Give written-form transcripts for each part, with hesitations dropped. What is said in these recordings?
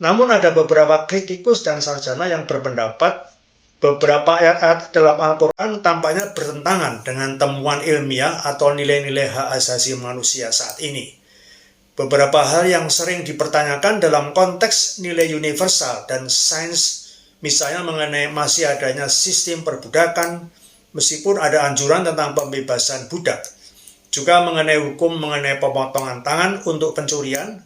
Namun ada beberapa kritikus dan sarjana yang berpendapat beberapa ayat-ayat dalam Al-Quran tampaknya bertentangan dengan temuan ilmiah atau nilai-nilai hak asasi manusia saat ini. Beberapa hal yang sering dipertanyakan dalam konteks nilai universal dan sains, misalnya mengenai masih adanya sistem perbudakan, meskipun ada anjuran tentang pembebasan budak. Juga mengenai hukum mengenai pemotongan tangan untuk pencurian,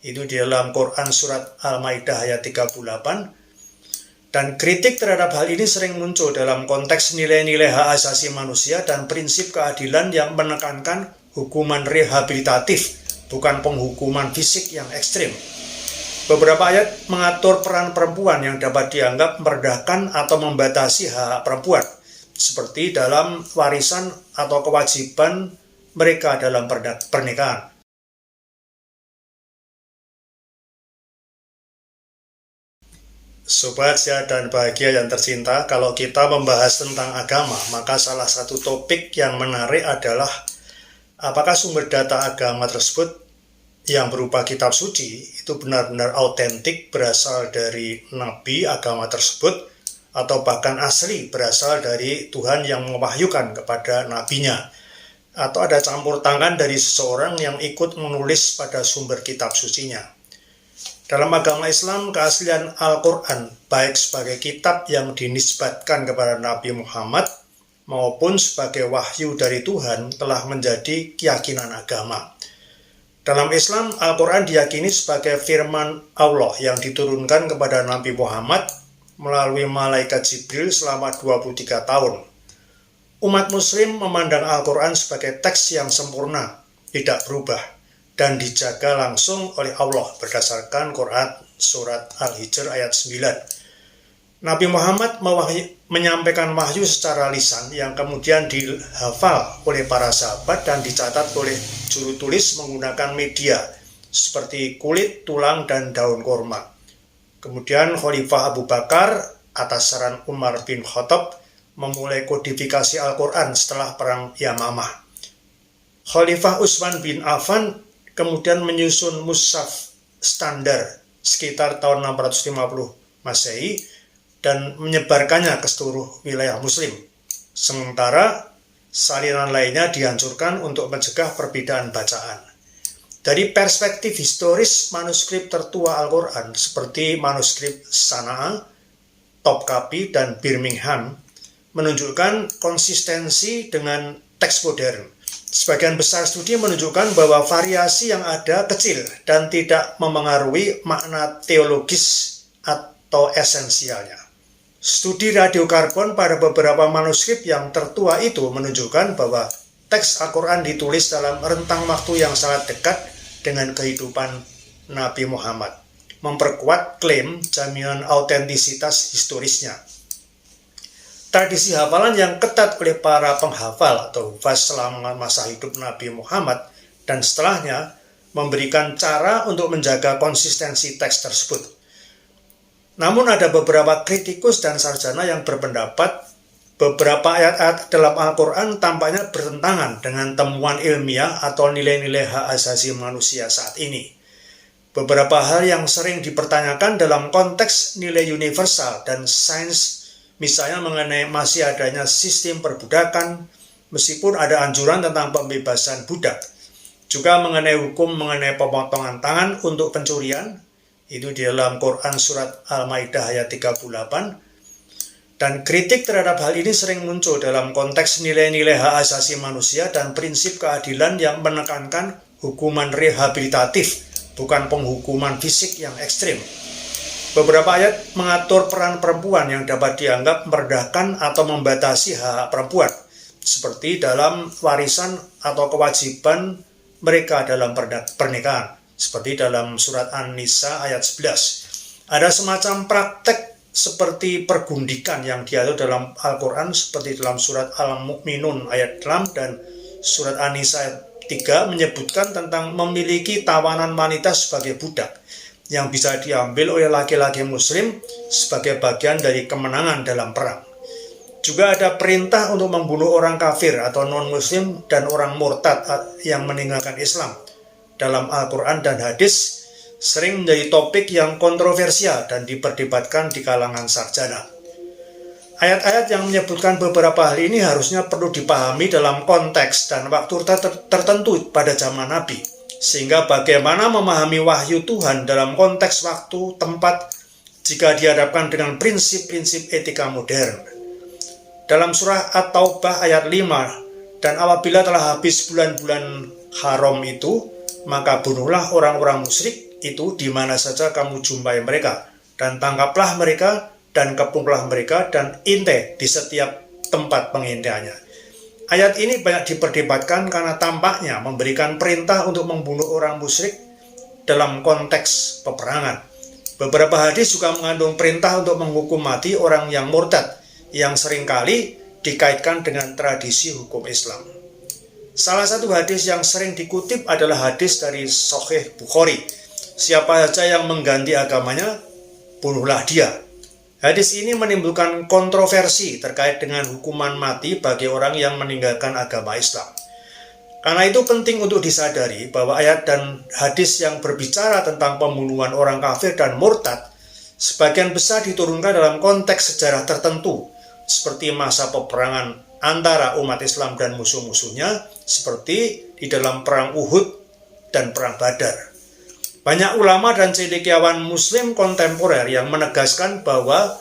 itu di dalam Quran surat Al-Maidah ayat 38. Dan kritik terhadap hal ini sering muncul dalam konteks nilai-nilai hak asasi manusia dan prinsip keadilan yang menekankan hukuman rehabilitatif, bukan penghukuman fisik yang ekstrim. Beberapa ayat mengatur peran perempuan yang dapat dianggap merendahkan atau membatasi hak perempuan, seperti dalam warisan atau kewajiban mereka dalam pernikahan. Sobat sehat dan bahagia yang tercinta, kalau kita membahas tentang agama, maka salah satu topik yang menarik adalah apakah sumber data agama tersebut yang berupa kitab suci itu benar-benar autentik berasal dari nabi agama tersebut, atau bahkan asli berasal dari Tuhan yang mewahyukan kepada nabinya, atau ada campur tangan dari seseorang yang ikut menulis pada sumber kitab sucinya. Dalam agama Islam, keaslian Al-Quran, baik sebagai kitab yang dinisbatkan kepada Nabi Muhammad maupun sebagai wahyu dari Tuhan, telah menjadi keyakinan agama. Dalam Islam, Al-Quran diyakini sebagai firman Allah yang diturunkan kepada Nabi Muhammad melalui malaikat Jibril selama 23 tahun. Umat Muslim memandang Al-Quran sebagai teks yang sempurna, tidak berubah, dan dijaga langsung oleh Allah berdasarkan Quran surat Al-Hijr ayat 9. Nabi Muhammad menyampaikan wahyu secara lisan yang kemudian dihafal oleh para sahabat dan dicatat oleh juru tulis menggunakan media seperti kulit, tulang, dan daun kurma. Kemudian Khalifah Abu Bakar atas saran Umar bin Khattab memulai kodifikasi Al-Quran setelah perang Yamamah. Khalifah Utsman bin Affan kemudian menyusun mushaf standar sekitar tahun 650 Masehi dan menyebarkannya ke seluruh wilayah Muslim. Sementara salinan lainnya dihancurkan untuk mencegah perbedaan bacaan. Dari perspektif historis, manuskrip tertua Al-Quran seperti manuskrip Sana'a, Topkapi, dan Birmingham menunjukkan konsistensi dengan teks modern. Sebagian besar studi menunjukkan bahwa variasi yang ada kecil dan tidak memengaruhi makna teologis atau esensialnya. Studi radiokarbon pada beberapa manuskrip yang tertua itu menunjukkan bahwa teks Al-Quran ditulis dalam rentang waktu yang sangat dekat dengan kehidupan Nabi Muhammad, memperkuat klaim jaminan autentisitas historisnya. Tradisi hafalan yang ketat oleh para penghafal atau hufaz selama masa hidup Nabi Muhammad dan setelahnya memberikan cara untuk menjaga konsistensi teks tersebut. Namun ada beberapa kritikus dan sarjana yang berpendapat beberapa ayat-ayat dalam Al-Quran tampaknya bertentangan dengan temuan ilmiah atau nilai-nilai hak asasi manusia saat ini. Beberapa hal yang sering dipertanyakan dalam konteks nilai universal dan sains, misalnya mengenai masih adanya sistem perbudakan, meskipun ada anjuran tentang pembebasan budak. Juga mengenai hukum mengenai pemotongan tangan untuk pencurian, itu di dalam Quran surat Al-Maidah ayat 38. Dan kritik terhadap hal ini sering muncul dalam konteks nilai-nilai hak asasi manusia dan prinsip keadilan yang menekankan hukuman rehabilitatif, bukan penghukuman fisik yang ekstrim. Beberapa ayat mengatur peran perempuan yang dapat dianggap merendahkan atau membatasi hak perempuan, seperti dalam warisan atau kewajiban mereka dalam pernikahan, seperti dalam surat An-Nisa ayat 11. Ada semacam praktek seperti pergundikan yang diatur dalam Al-Quran, seperti dalam surat Al-Mu'minun ayat 6 dan surat An-Nisa ayat 3 menyebutkan tentang memiliki tawanan wanita sebagai budak yang bisa diambil oleh laki-laki muslim sebagai bagian dari kemenangan dalam perang. Juga ada perintah untuk membunuh orang kafir atau non-muslim dan orang murtad yang meninggalkan Islam dalam Al-Quran dan hadis, sering menjadi topik yang kontroversial dan diperdebatkan di kalangan sarjana. Ayat-ayat yang menyebutkan beberapa hal ini harusnya perlu dipahami dalam konteks dan waktu tertentu pada zaman Nabi, sehingga bagaimana memahami wahyu Tuhan dalam konteks waktu, tempat, jika dihadapkan dengan prinsip-prinsip etika modern. Dalam surah At-Taubah ayat 5, dan apabila telah habis bulan-bulan haram itu, maka bunuhlah orang-orang musyrik itu di mana saja kamu jumpai mereka, dan tangkaplah mereka, dan kepunglah mereka, dan intai di setiap tempat pengintaiannya. Ayat ini banyak diperdebatkan karena tampaknya memberikan perintah untuk membunuh orang musyrik dalam konteks peperangan. Beberapa hadis juga mengandung perintah untuk menghukum mati orang yang murtad, yang seringkali dikaitkan dengan tradisi hukum Islam. Salah satu hadis yang sering dikutip adalah hadis dari Sahih Bukhari. Siapa saja yang mengganti agamanya, bunuhlah dia. Hadis ini menimbulkan kontroversi terkait dengan hukuman mati bagi orang yang meninggalkan agama Islam. Karena itu penting untuk disadari bahwa ayat dan hadis yang berbicara tentang pembunuhan orang kafir dan murtad sebagian besar diturunkan dalam konteks sejarah tertentu, seperti masa peperangan antara umat Islam dan musuh-musuhnya, seperti di dalam perang Uhud dan perang Badar. Banyak ulama dan cendekiawan Muslim kontemporer yang menegaskan bahwa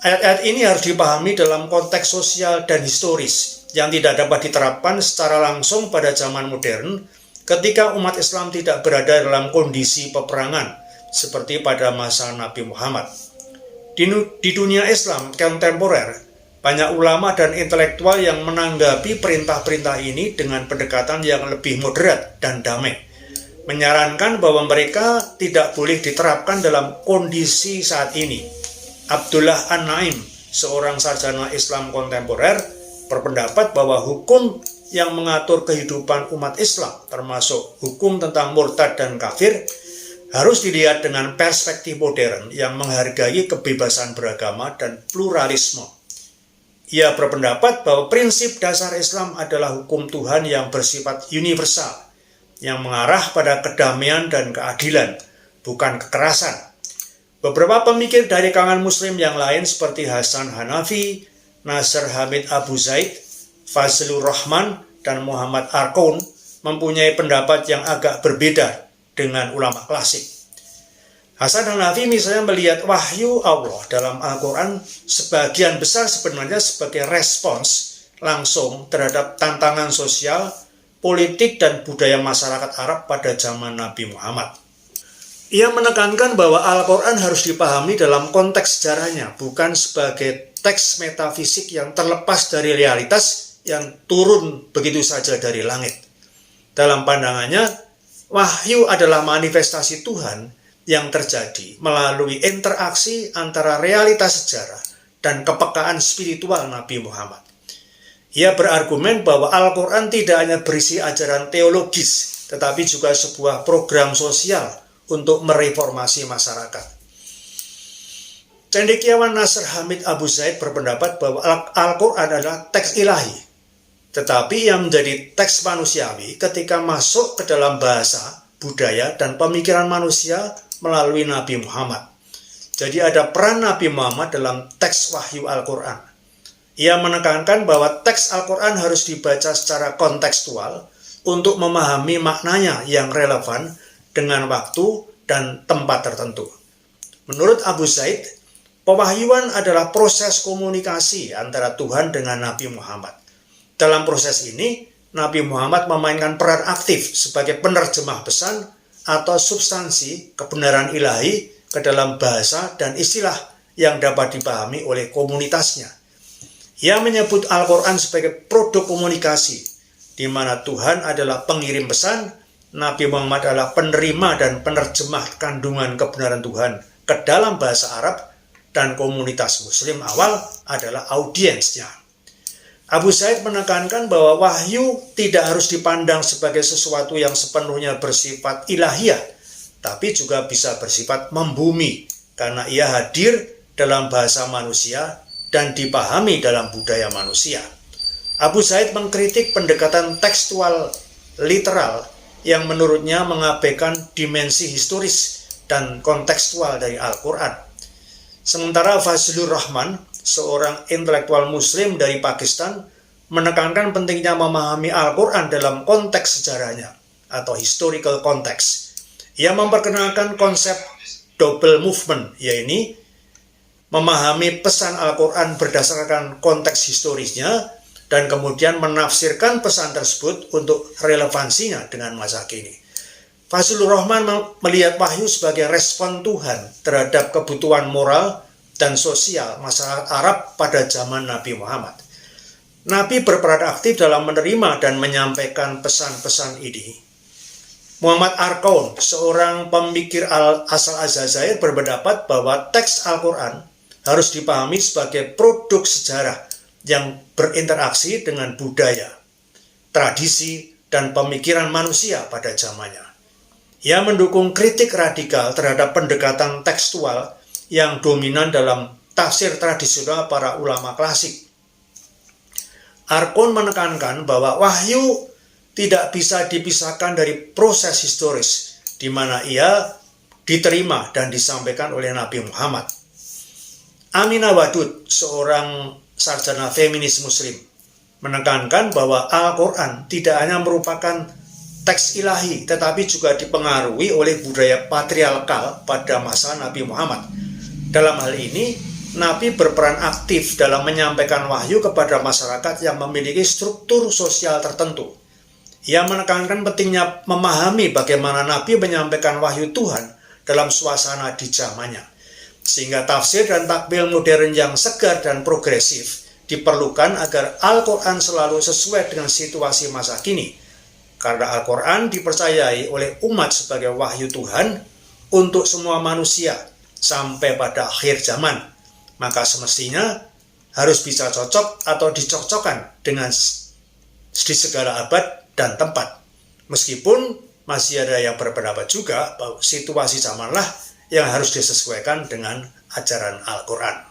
ayat-ayat ini harus dipahami dalam konteks sosial dan historis yang tidak dapat diterapkan secara langsung pada zaman modern ketika umat Islam tidak berada dalam kondisi peperangan seperti pada masa Nabi Muhammad. Di dunia Islam kontemporer, banyak ulama dan intelektual yang menanggapi perintah-perintah ini dengan pendekatan yang lebih moderat dan damai, menyarankan bahwa mereka tidak boleh diterapkan dalam kondisi saat ini. Abdullah An-Naim, seorang sarjana Islam kontemporer, berpendapat bahwa hukum yang mengatur kehidupan umat Islam, termasuk hukum tentang murtad dan kafir, harus dilihat dengan perspektif modern yang menghargai kebebasan beragama dan pluralisme. Ia berpendapat bahwa prinsip dasar Islam adalah hukum Tuhan yang bersifat universal, yang mengarah pada kedamaian dan keadilan, bukan kekerasan. Beberapa pemikir dari kalangan Muslim yang lain seperti Hasan Hanafi, Nasr Hamid Abu Zaid, Fazlur Rahman, dan Muhammad Arkoun mempunyai pendapat yang agak berbeda dengan ulama klasik. Hasan Hanafi misalnya melihat wahyu Allah dalam Al-Quran sebagian besar sebenarnya sebagai respons langsung terhadap tantangan sosial, politik, dan budaya masyarakat Arab pada zaman Nabi Muhammad. Ia menekankan bahwa Al-Quran harus dipahami dalam konteks sejarahnya, bukan sebagai teks metafisik yang terlepas dari realitas yang turun begitu saja dari langit. Dalam pandangannya, wahyu adalah manifestasi Tuhan yang terjadi melalui interaksi antara realitas sejarah dan kepekaan spiritual Nabi Muhammad. Ia berargumen bahwa Al-Quran tidak hanya berisi ajaran teologis, tetapi juga sebuah program sosial untuk mereformasi masyarakat. Cendekiawan Nasr Hamid Abu Zaid berpendapat bahwa Al-Quran adalah teks ilahi, tetapi yang menjadi teks manusiawi ketika masuk ke dalam bahasa, budaya, dan pemikiran manusia melalui Nabi Muhammad. Jadi ada peran Nabi Muhammad dalam teks wahyu Al-Quran. Ia menekankan bahwa teks Al-Quran harus dibaca secara kontekstual untuk memahami maknanya yang relevan dengan waktu dan tempat tertentu. Menurut Abu Zaid, pewahyuan adalah proses komunikasi antara Tuhan dengan Nabi Muhammad. Dalam proses ini, Nabi Muhammad memainkan peran aktif sebagai penerjemah pesan atau substansi kebenaran ilahi ke dalam bahasa dan istilah yang dapat dipahami oleh komunitasnya. Ia menyebut Al-Quran sebagai produk komunikasi, di mana Tuhan adalah pengirim pesan, Nabi Muhammad adalah penerima dan penerjemah kandungan kebenaran Tuhan ke dalam bahasa Arab, dan komunitas Muslim awal adalah audiensnya. Abu Zaid menekankan bahwa wahyu tidak harus dipandang sebagai sesuatu yang sepenuhnya bersifat ilahiyah, tapi juga bisa bersifat membumi, karena ia hadir dalam bahasa manusia dan dipahami dalam budaya manusia. Abu Zaid mengkritik pendekatan tekstual literal yang menurutnya mengabaikan dimensi historis dan kontekstual dari Al-Quran. Sementara Fazlur Rahman, seorang intelektual muslim dari Pakistan, menekankan pentingnya memahami Al-Quran dalam konteks sejarahnya atau historical context. Ia memperkenalkan konsep double movement, yaitu memahami pesan Al-Quran berdasarkan konteks historisnya dan kemudian menafsirkan pesan tersebut untuk relevansinya dengan masa kini. Fazlur Rahman melihat wahyu sebagai respon Tuhan terhadap kebutuhan moral dan sosial masyarakat Arab pada zaman Nabi Muhammad. Nabi berperan aktif dalam menerima dan menyampaikan pesan-pesan ini. Muhammad Arkaun, seorang pemikir asal Aljazair, berpendapat bahwa teks Al-Quran harus dipahami sebagai produk sejarah yang berinteraksi dengan budaya, tradisi, dan pemikiran manusia pada zamannya. Ia mendukung kritik radikal terhadap pendekatan tekstual yang dominan dalam tafsir tradisional para ulama klasik. Arkaun menekankan bahwa wahyu tidak bisa dipisahkan dari proses historis di mana ia diterima dan disampaikan oleh Nabi Muhammad. Aminah Wadud, seorang sarjana feminis muslim, menekankan bahwa Al-Quran tidak hanya merupakan teks ilahi, tetapi juga dipengaruhi oleh budaya patriarkal pada masa Nabi Muhammad. Dalam hal ini, Nabi berperan aktif dalam menyampaikan wahyu kepada masyarakat yang memiliki struktur sosial tertentu. Ia menekankan pentingnya memahami bagaimana Nabi menyampaikan wahyu Tuhan dalam suasana di zamannya. Sehingga tafsir dan takwil modern yang segar dan progresif diperlukan agar Al-Quran selalu sesuai dengan situasi masa kini. Karena Al-Quran dipercayai oleh umat sebagai wahyu Tuhan untuk semua manusia sampai pada akhir zaman. Maka semestinya harus bisa cocok atau dicocokkan dengan di segala abad dan tempat. Meskipun masih ada yang berpendapat juga bahwa situasi zamanlah yang harus disesuaikan dengan ajaran Al-Quran.